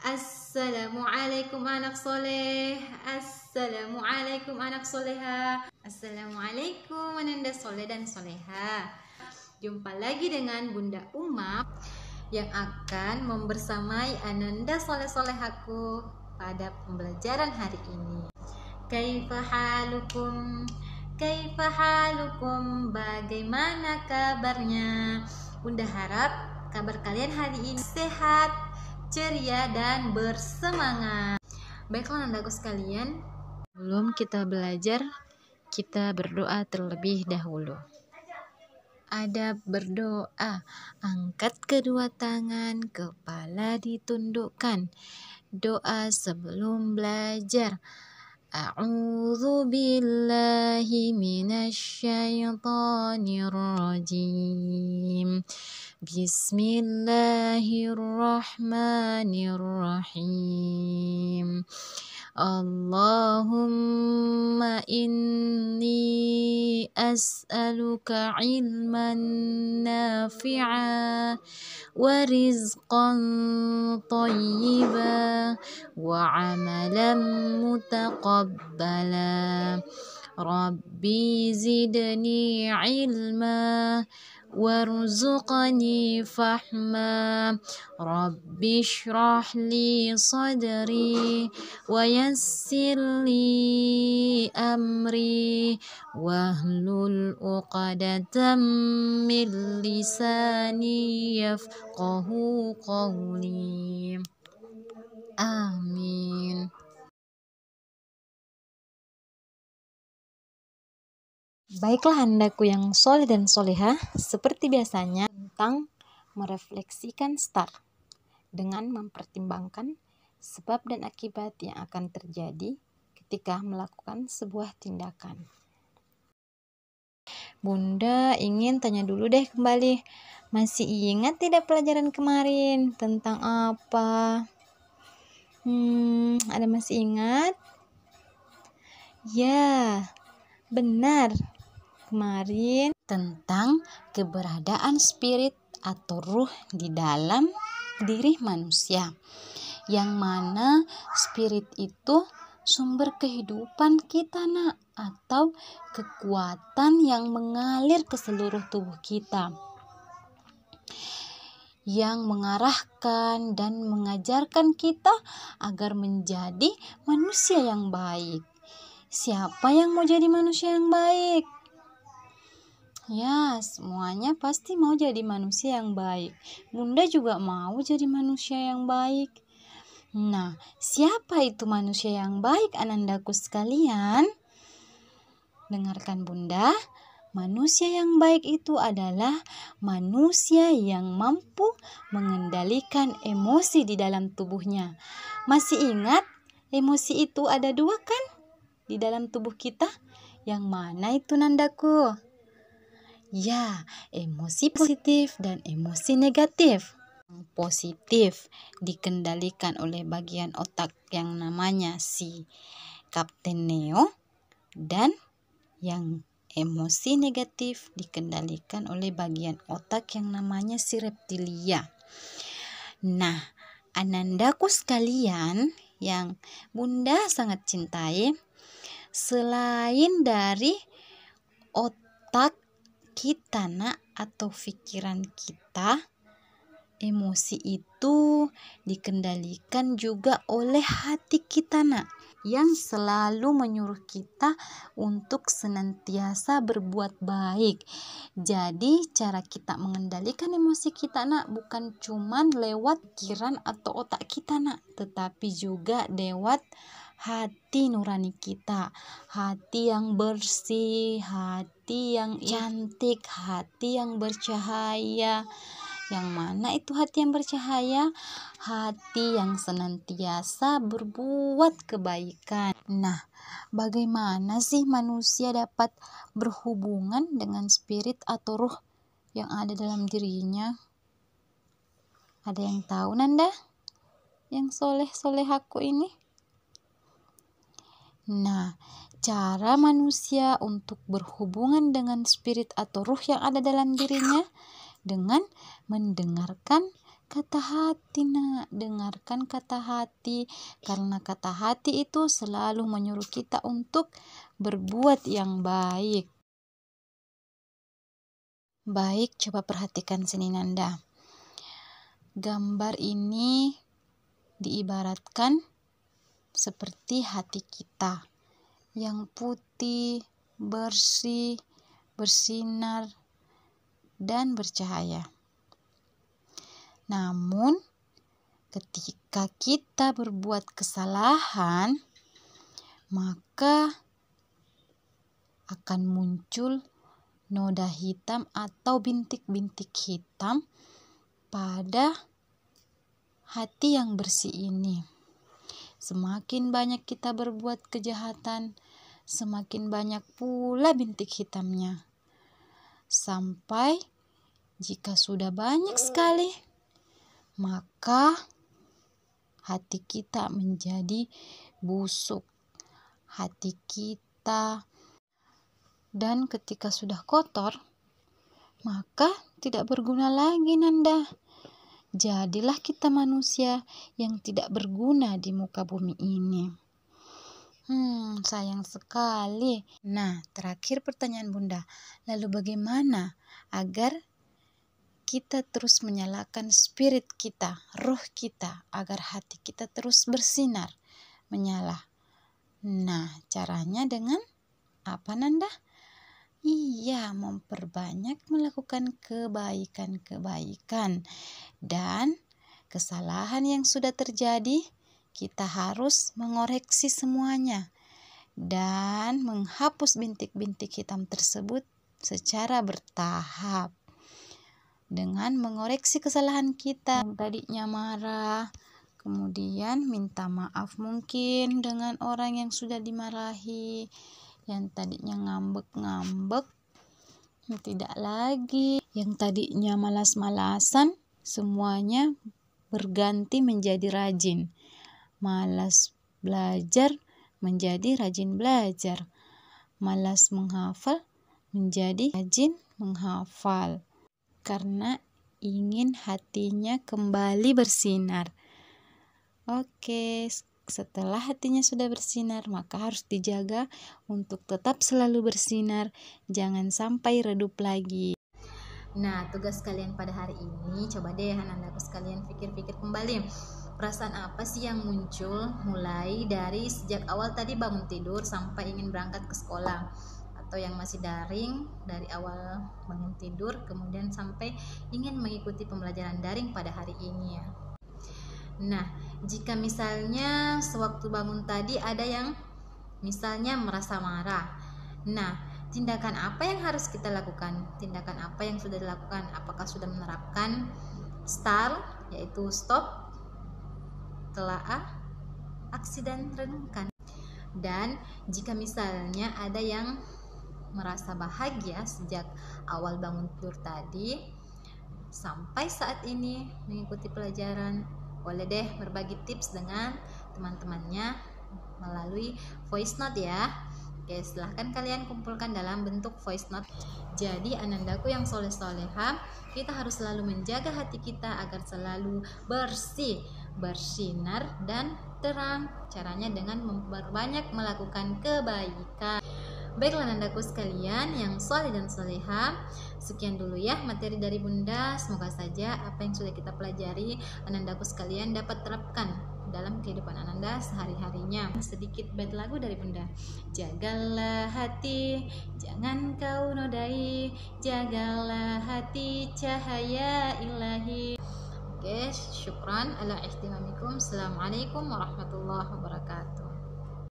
Assalamualaikum anak soleh. Assalamualaikum anak soleha. Assalamualaikum ananda soleh dan soleha. Jumpa lagi dengan Bunda Uma yang akan membersamai ananda soleh-solehaku pada pembelajaran hari ini. Kaifa halukum? Kaifa halukum? Bagaimana kabarnya? Bunda harap kabar kalian hari ini sehat, ceria, dan bersemangat. Baiklah anandaku sekalian, sebelum kita belajar, kita berdoa terlebih dahulu. Adab berdoa, angkat kedua tangan, kepala ditundukkan. Doa sebelum belajar. A'udzu billahi minasyaitonir rajim. Bismillahirrahmanirrahim. Allahumma inni as'aluka ilman nafi'a wa rizqan thayyiba wa amalan mutaqabbala. Rabbi zidni ilma warzuqni fahma. Rabbi shrah li sadri wa yassir li amri wahlul uqdatam min lisani yafqahu qawli. Amin. Baiklah andaku yang soleh dan soleha, seperti biasanya tentang merefleksikan start dengan mempertimbangkan sebab dan akibat yang akan terjadi ketika melakukan sebuah tindakan. Bunda ingin tanya dulu deh kembali, masih ingat tidak pelajaran kemarin tentang apa? Ada masih ingat? Ya, benar. Kemarin tentang keberadaan spirit atau ruh di dalam diri manusia, yang mana spirit itu sumber kehidupan kita nak, atau kekuatan yang mengalir ke seluruh tubuh kita, yang mengarahkan dan mengajarkan kita agar menjadi manusia yang baik. Siapa yang mau jadi manusia yang baik? Ya, semuanya pasti mau jadi manusia yang baik. Bunda juga mau jadi manusia yang baik. Nah, siapa itu manusia yang baik anandaku sekalian? Dengarkan Bunda, manusia yang baik itu adalah manusia yang mampu mengendalikan emosi di dalam tubuhnya. Masih ingat emosi itu ada 2 kan di dalam tubuh kita? Yang mana itu nandaku? Ya, emosi positif dan emosi negatif. Positif dikendalikan oleh bagian otak yang namanya si Kapten Neo, dan yang emosi negatif dikendalikan oleh bagian otak yang namanya si reptilia. Nah, anandaku sekalian yang Bunda sangat cintai, selain dari otak kita nak, atau pikiran kita, emosi itu dikendalikan juga oleh hati kita nak, yang selalu menyuruh kita untuk senantiasa berbuat baik. Jadi cara kita mengendalikan emosi kita nak bukan cuman lewat pikiran atau otak kita nak, tetapi juga lewat hati nurani kita, hati yang bersih, hati yang cantik, hati yang bercahaya. Yang mana itu hati yang bercahaya? Hati yang senantiasa berbuat kebaikan. Nah, bagaimana sih manusia dapat berhubungan dengan spirit atau ruh yang ada dalam dirinya? Ada yang tahu nanda? Yang soleh-solehaku ini? Nah, cara manusia untuk berhubungan dengan spirit atau ruh yang ada dalam dirinya dengan mendengarkan kata hati, nak. Dengarkan kata hati, karena kata hati itu selalu menyuruh kita untuk berbuat yang baik. Baik, coba perhatikan sini Nanda. Gambar ini diibaratkan seperti hati kita yang putih, bersih, bersinar, dan bercahaya. Namun, ketika kita berbuat kesalahan, maka akan muncul noda hitam atau bintik-bintik hitam pada hati yang bersih ini. Semakin banyak kita berbuat kejahatan, semakin banyak pula bintik hitamnya. Sampai jika sudah banyak sekali, maka hati kita menjadi busuk. Hati kita, dan ketika sudah kotor, maka tidak berguna lagi Nanda. Jadilah kita manusia yang tidak berguna di muka bumi ini. Sayang sekali. Nah, terakhir pertanyaan Bunda. Lalu bagaimana agar kita terus menyalakan spirit kita, roh kita, agar hati kita terus bersinar, menyala? Nah, caranya dengan apa Nanda? Iya, memperbanyak melakukan kebaikan-kebaikan. Dan kesalahan yang sudah terjadi, kita harus mengoreksi semuanya dan menghapus bintik-bintik hitam tersebut secara bertahap. Dengan mengoreksi kesalahan kita, yang tadinya marah, kemudian minta maaf mungkin dengan orang yang sudah dimarahi. Yang tadinya ngambek-ngambek, tidak lagi. Yang tadinya malas-malasan, semuanya berganti menjadi rajin. Malas belajar menjadi rajin belajar. Malas menghafal menjadi rajin menghafal. Karena ingin hatinya kembali bersinar. Oke, setelah hatinya sudah bersinar, maka harus dijaga untuk tetap selalu bersinar, jangan sampai redup lagi. Nah, tugas kalian pada hari ini, coba deh anak-anakku sekalian pikir-pikir kembali. Perasaan apa sih yang muncul mulai dari sejak awal tadi bangun tidur sampai ingin berangkat ke sekolah? Atau yang masih daring dari awal bangun tidur kemudian sampai ingin mengikuti pembelajaran daring pada hari ini ya. Nah, jika misalnya sewaktu bangun tadi ada yang misalnya merasa marah. Nah, tindakan apa yang harus kita lakukan? Tindakan apa yang sudah dilakukan? Apakah sudah menerapkan STAR, yaitu stop, telaah, aksi, dan renungkan? Dan jika misalnya ada yang merasa bahagia sejak awal bangun tidur tadi sampai saat ini mengikuti pelajaran, boleh deh berbagi tips dengan teman-temannya melalui voice note ya. Oke, silahkan kalian kumpulkan dalam bentuk voice note. Jadi anandaku yang soleh-soleha, kita harus selalu menjaga hati kita agar selalu bersih, bersinar, dan terang. Caranya dengan memperbanyak melakukan kebaikan. Baiklah anandaku sekalian yang soleh dan soleha, sekian dulu ya materi dari Bunda. Semoga saja apa yang sudah kita pelajari anandaku sekalian dapat terapkan dalam kehidupan ananda sehari-harinya. Sedikit bait lagu dari Bunda. Jagalah hati, jangan kau nodai, jagalah hati cahaya ilahi. Oke, syukran ala ihtimamikum. Assalamualaikum warahmatullahi wabarakatuh.